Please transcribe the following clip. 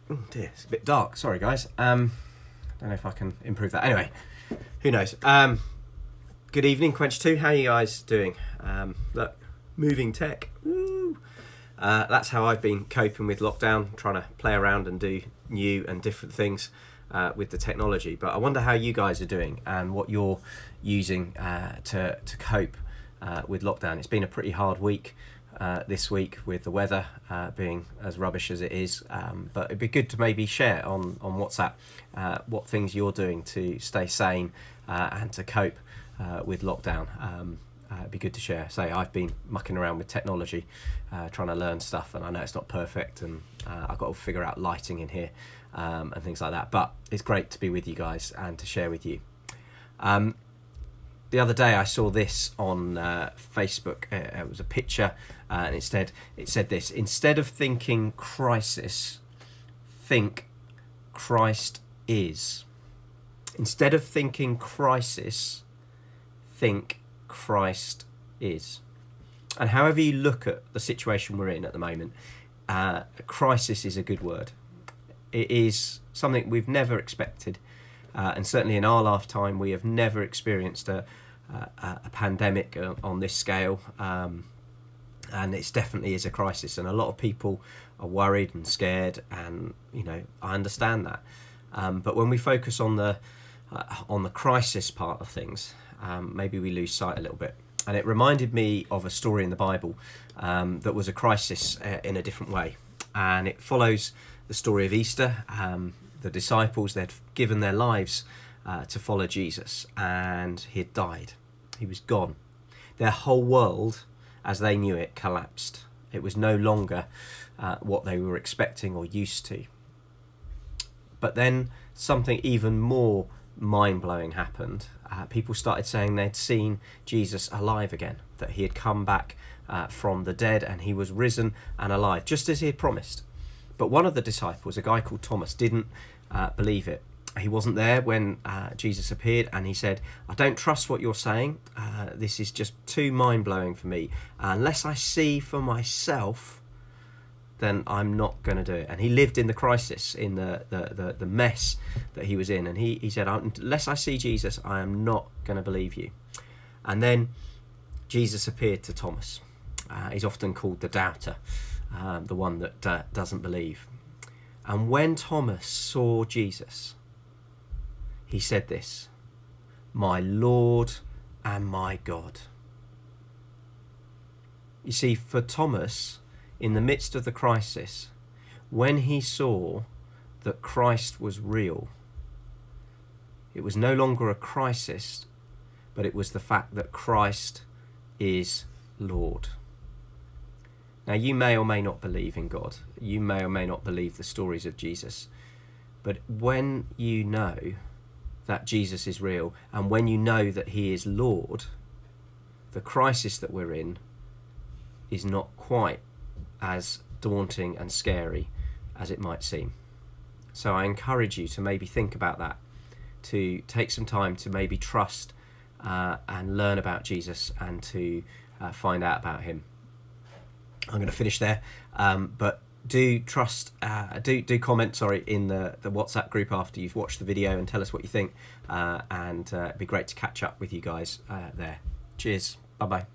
Oh dear, it's a bit dark. Sorry, guys. Don't know if I can improve that. Anyway, who knows? Good evening, Quench 2. How are you guys doing? Look, moving tech. Woo. That's how I've been coping with lockdown, trying to play around and do new and different things with the technology. But I wonder how you guys are doing and what you're using to cope with lockdown. It's been a pretty hard week. This week with the weather being as rubbish as it is, but it'd be good to maybe share on WhatsApp what things you're doing to stay sane and to cope with lockdown. It'd be good to share. Say, I've been mucking around with technology, trying to learn stuff, and I know it's not perfect, and I've got to figure out lighting in here and things like that, but it's great to be with you guys and to share with you. The other day I saw this on Facebook. It was a picture, and it said this: instead of thinking crisis, think Christ is. Instead of thinking crisis, think Christ is. And however you look at the situation we're in at the moment, crisis is a good word. It is something we've never expected. And certainly in our lifetime, we have never experienced a pandemic on this scale, and it definitely is a crisis. And a lot of people are worried and scared, and I understand that. But when we focus on the crisis part of things, maybe we lose sight a little bit. And it reminded me of a story in the Bible that was a crisis in a different way, and it follows the story of Easter. The disciples, they'd given their lives to follow Jesus, and he had died. He was gone. Their whole world, as they knew it, collapsed. It was no longer what they were expecting or used to. But then something even more mind-blowing happened. People started saying they'd seen Jesus alive again, that he had come back from the dead, and he was risen and alive, just as he had promised. But one of the disciples, a guy called Thomas, didn't believe it. He wasn't there when Jesus appeared, and he said, I don't trust what you're saying. This is just too mind-blowing for me. Unless I see for myself, then I'm not going to do it. And he lived in the crisis, in the mess that he was in. And he said, unless I see Jesus, I am not going to believe you. And then Jesus appeared to Thomas. He's often called the doubter, the one that doesn't believe. And when Thomas saw Jesus, he said this: my Lord and my God. You see, for Thomas, in the midst of the crisis, when he saw that Christ was real, it was no longer a crisis, but it was the fact that Christ is Lord. Now, you may or may not believe in God. You may or may not believe the stories of Jesus. But when you know that Jesus is real, and when you know that he is Lord, the crisis that we're in is not quite as daunting and scary as it might seem. So I encourage you to maybe think about that, to take some time to maybe trust and learn about Jesus, and to find out about him. I'm going to finish there, but do trust, do comment, in the WhatsApp group after you've watched the video, and tell us what you think, and it'd be great to catch up with you guys there. Cheers, bye bye.